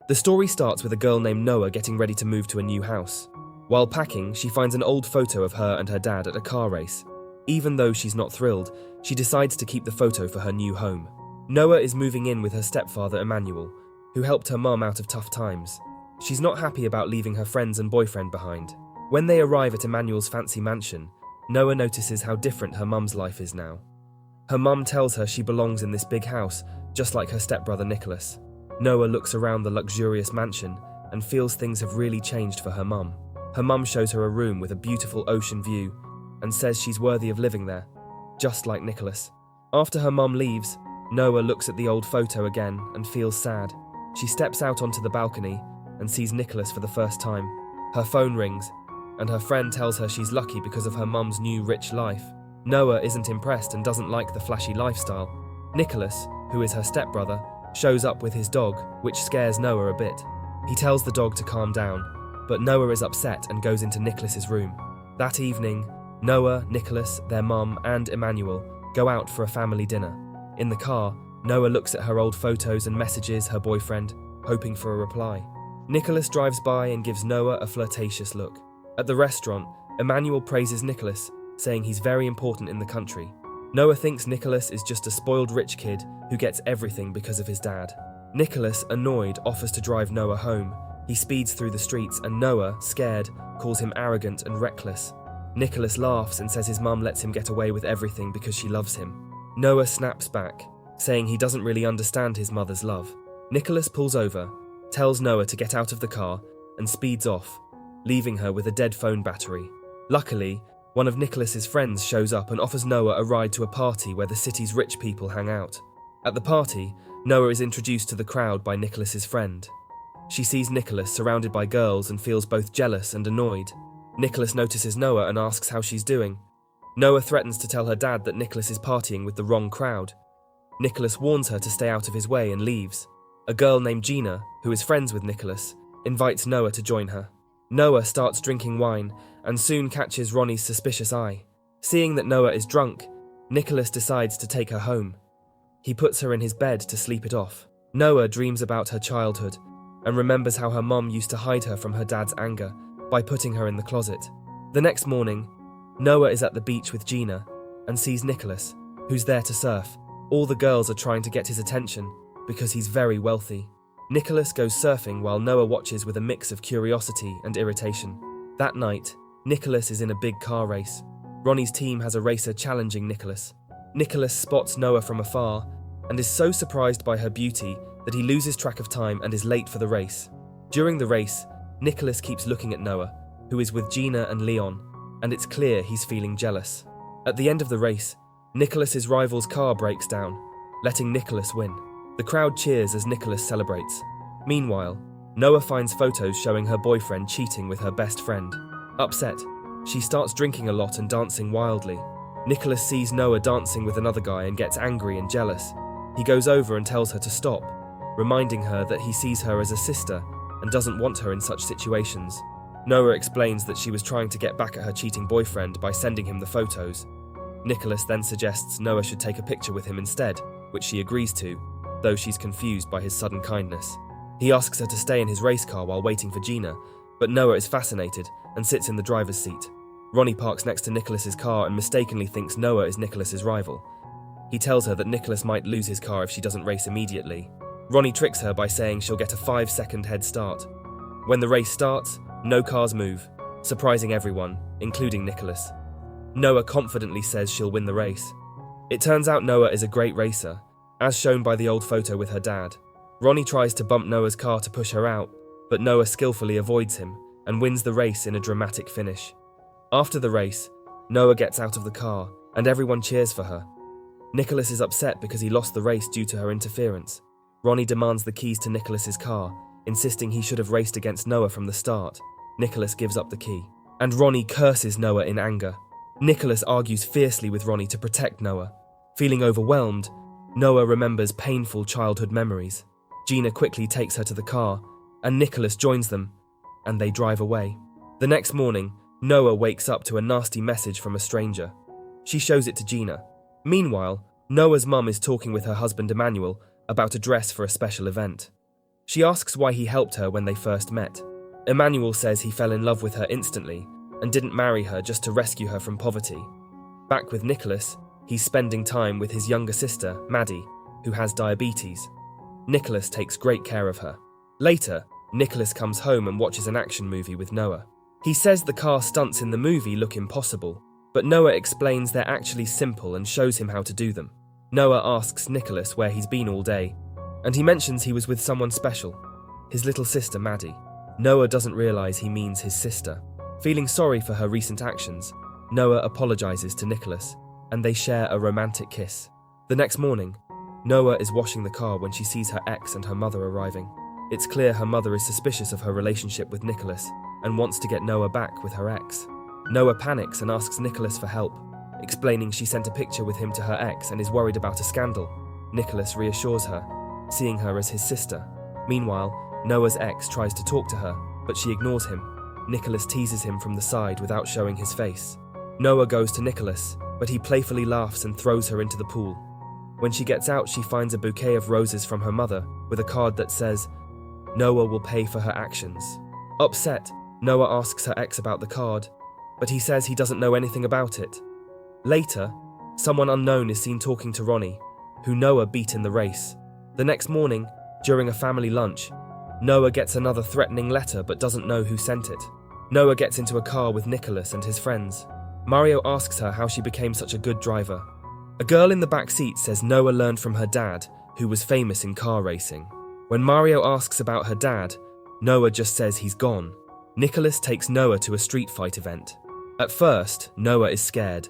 The story starts with a girl named Noah getting ready to move to a new house. While packing, she finds an old photo of her and her dad at a car race. Even though she's not thrilled, she decides to keep the photo for her new home. Noah is moving in with her stepfather Emmanuel, who helped her mum out of tough times. She's not happy about leaving her friends and boyfriend behind. When they arrive at Emmanuel's fancy mansion, Noah notices how different her mum's life is now. Her mum tells her she belongs in this big house, just like her stepbrother Nicholas. Noah looks around the luxurious mansion and feels things have really changed for her mum. Her mum shows her a room with a beautiful ocean view and says she's worthy of living there, just like Nicholas. After her mum leaves, Noah looks at the old photo again and feels sad. She steps out onto the balcony and sees Nicholas for the first time. Her phone rings, and her friend tells her she's lucky because of her mum's new rich life. Noah isn't impressed and doesn't like the flashy lifestyle. Nicholas, who is her stepbrother, shows up with his dog, which scares Noah a bit. He tells the dog to calm down, but Noah is upset and goes into Nicholas's room. That evening, Noah, Nicholas, their mum, and Emmanuel go out for a family dinner. In the car, Noah looks at her old photos and messages her boyfriend, hoping for a reply. Nicholas drives by and gives Noah a flirtatious look. At the restaurant, Emmanuel praises Nicholas, saying he's very important in the country. Noah thinks Nicholas is just a spoiled rich kid who gets everything because of his dad. Nicholas, annoyed, offers to drive Noah home. He speeds through the streets and Noah, scared, calls him arrogant and reckless. Nicholas laughs and says his mum lets him get away with everything because she loves him. Noah snaps back, saying he doesn't really understand his mother's love. Nicholas pulls over, tells Noah to get out of the car, and speeds off, leaving her with a dead phone battery. Luckily, one of Nicholas's friends shows up and offers Noah a ride to a party where the city's rich people hang out. At the party, Noah is introduced to the crowd by Nicholas's friend. She sees Nicholas surrounded by girls and feels both jealous and annoyed. Nicholas notices Noah and asks how she's doing. Noah threatens to tell her dad that Nicholas is partying with the wrong crowd. Nicholas warns her to stay out of his way and leaves. A girl named Gina, who is friends with Nicholas, invites Noah to join her. Noah starts drinking wine and soon catches Ronnie's suspicious eye. Seeing that Noah is drunk, Nicholas decides to take her home. He puts her in his bed to sleep it off. Noah dreams about her childhood and remembers how her mum used to hide her from her dad's anger by putting her in the closet. The next morning, Noah is at the beach with Gina and sees Nicholas, who's there to surf. All the girls are trying to get his attention because he's very wealthy. Nicholas goes surfing while Noah watches with a mix of curiosity and irritation. That night, Nicholas is in a big car race. Ronnie's team has a racer challenging Nicholas. Nicholas spots Noah from afar and is so surprised by her beauty that he loses track of time and is late for the race. During the race, Nicholas keeps looking at Noah, who is with Gina and Leon, and it's clear he's feeling jealous. At the end of the race, Nicholas's rival's car breaks down, letting Nicholas win. The crowd cheers as Nicholas celebrates. Meanwhile, Noah finds photos showing her boyfriend cheating with her best friend. Upset, she starts drinking a lot and dancing wildly. Nicholas sees Noah dancing with another guy and gets angry and jealous. He goes over and tells her to stop, reminding her that he sees her as a sister and doesn't want her in such situations. Noah explains that she was trying to get back at her cheating boyfriend by sending him the photos. Nicholas then suggests Noah should take a picture with him instead, which she agrees to, though she's confused by his sudden kindness. He asks her to stay in his race car while waiting for Gina, but Noah is fascinated and sits in the driver's seat. Ronnie parks next to Nicholas's car and mistakenly thinks Noah is Nicholas's rival. He tells her that Nicholas might lose his car if she doesn't race immediately. Ronnie tricks her by saying she'll get a 5-second head start. When the race starts, no cars move, surprising everyone, including Nicholas. Noah confidently says she'll win the race. It turns out Noah is a great racer, as shown by the old photo with her dad. Ronnie tries to bump Noah's car to push her out, but Noah skillfully avoids him and wins the race in a dramatic finish. After the race, Noah gets out of the car and everyone cheers for her. Nicholas is upset because he lost the race due to her interference. Ronnie demands the keys to Nicholas's car, insisting he should have raced against Noah from the start. Nicholas gives up the key, and Ronnie curses Noah in anger. Nicholas argues fiercely with Ronnie to protect Noah. Feeling overwhelmed, Noah remembers painful childhood memories. Gina quickly takes her to the car, and Nicholas joins them, and they drive away. The next morning, Noah wakes up to a nasty message from a stranger. She shows it to Gina. Meanwhile, Noah's mum is talking with her husband Emmanuel about a dress for a special event. She asks why he helped her when they first met. Emmanuel says he fell in love with her instantly and didn't marry her just to rescue her from poverty. Back with Nicholas, he's spending time with his younger sister, Maddie, who has diabetes. Nicholas takes great care of her. Later, Nicholas comes home and watches an action movie with Noah. He says the car stunts in the movie look impossible, but Noah explains they're actually simple and shows him how to do them. Noah asks Nicholas where he's been all day, and he mentions he was with someone special, his little sister Maddie. Noah doesn't realize he means his sister. Feeling sorry for her recent actions, Noah apologizes to Nicholas, and they share a romantic kiss. The next morning, Noah is washing the car when she sees her ex and her mother arriving. It's clear her mother is suspicious of her relationship with Nicholas and wants to get Noah back with her ex. Noah panics and asks Nicholas for help, explaining she sent a picture with him to her ex and is worried about a scandal. Nicholas reassures her, seeing her as his sister. Meanwhile, Noah's ex tries to talk to her, but she ignores him. Nicholas teases him from the side without showing his face. Noah goes to Nicholas, but he playfully laughs and throws her into the pool. When she gets out, she finds a bouquet of roses from her mother with a card that says, "Noah will pay for her actions." Upset, Noah asks her ex about the card, but he says he doesn't know anything about it. Later, someone unknown is seen talking to Ronnie, who Noah beat in the race. The next morning, during a family lunch, Noah gets another threatening letter but doesn't know who sent it. Noah gets into a car with Nicholas and his friends. Mario asks her how she became such a good driver. A girl in the back seat says Noah learned from her dad, who was famous in car racing. When Mario asks about her dad, Noah just says he's gone. Nicholas takes Noah to a street fight event. At first, Noah is scared,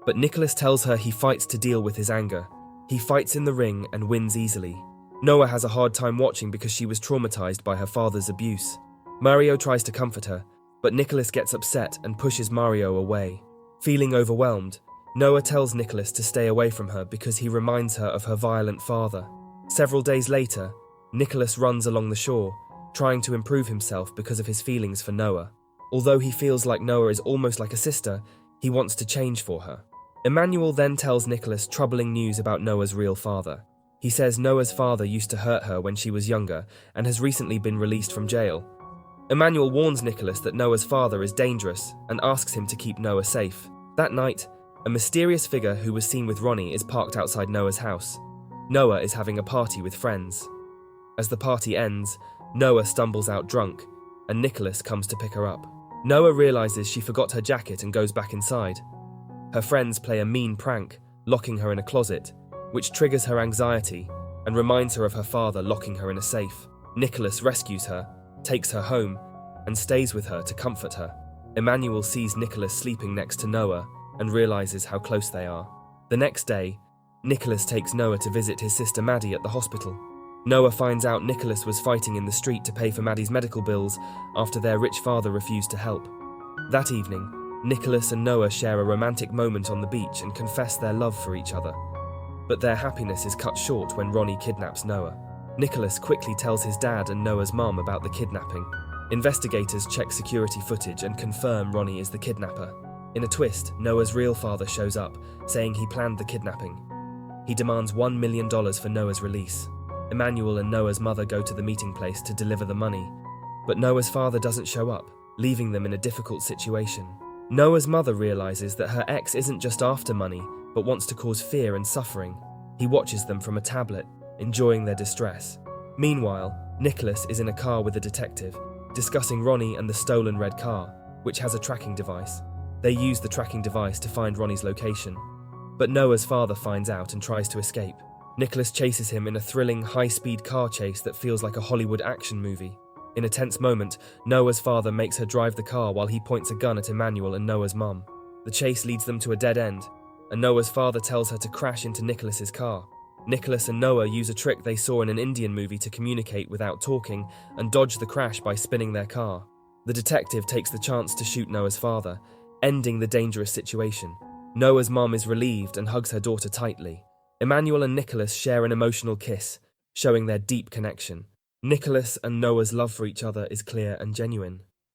but Nicholas tells her he fights to deal with his anger. He fights in the ring and wins easily. Noah has a hard time watching because she was traumatized by her father's abuse. Mario tries to comfort her, but Nicholas gets upset and pushes Mario away. Feeling overwhelmed, Noah tells Nicholas to stay away from her because he reminds her of her violent father. Several days later, Nicholas runs along the shore, trying to improve himself because of his feelings for Noah. Although he feels like Noah is almost like a sister, he wants to change for her. Emmanuel then tells Nicholas troubling news about Noah's real father. He says Noah's father used to hurt her when she was younger and has recently been released from jail. Emmanuel warns Nicholas that Noah's father is dangerous and asks him to keep Noah safe. That night, a mysterious figure who was seen with Ronnie is parked outside Noah's house. Noah is having a party with friends. As the party ends, Noah stumbles out drunk, and Nicholas comes to pick her up. Noah realizes she forgot her jacket and goes back inside. Her friends play a mean prank, locking her in a closet, which triggers her anxiety and reminds her of her father locking her in a safe. Nicholas rescues her, takes her home, and stays with her to comfort her. Emmanuel sees Nicholas sleeping next to Noah and realizes how close they are. The next day, Nicholas takes Noah to visit his sister Maddie at the hospital. Noah finds out Nicholas was fighting in the street to pay for Maddie's medical bills after their rich father refused to help. That evening, Nicholas and Noah share a romantic moment on the beach and confess their love for each other. But their happiness is cut short when Ronnie kidnaps Noah. Nicholas quickly tells his dad and Noah's mom about the kidnapping. Investigators check security footage and confirm Ronnie is the kidnapper. In a twist, Noah's real father shows up, saying he planned the kidnapping. He demands $1 million for Noah's release. Emmanuel and Noah's mother go to the meeting place to deliver the money, but Noah's father doesn't show up, leaving them in a difficult situation. Noah's mother realizes that her ex isn't just after money, but wants to cause fear and suffering. He watches them from a tablet, enjoying their distress. Meanwhile, Nicholas is in a car with a detective, discussing Ronnie and the stolen red car, which has a tracking device. They use the tracking device to find Ronnie's location, but Noah's father finds out and tries to escape. Nicholas chases him in a thrilling, high-speed car chase that feels like a Hollywood action movie. In a tense moment, Noah's father makes her drive the car while he points a gun at Emmanuel and Noah's mum. The chase leads them to a dead end, and Noah's father tells her to crash into Nicholas's car. Nicholas and Noah use a trick they saw in an Indian movie to communicate without talking and dodge the crash by spinning their car. The detective takes the chance to shoot Noah's father, ending the dangerous situation. Noah's mom is relieved and hugs her daughter tightly. Emmanuel and Nicholas share an emotional kiss, showing their deep connection. Nicholas and Noah's love for each other is clear and genuine.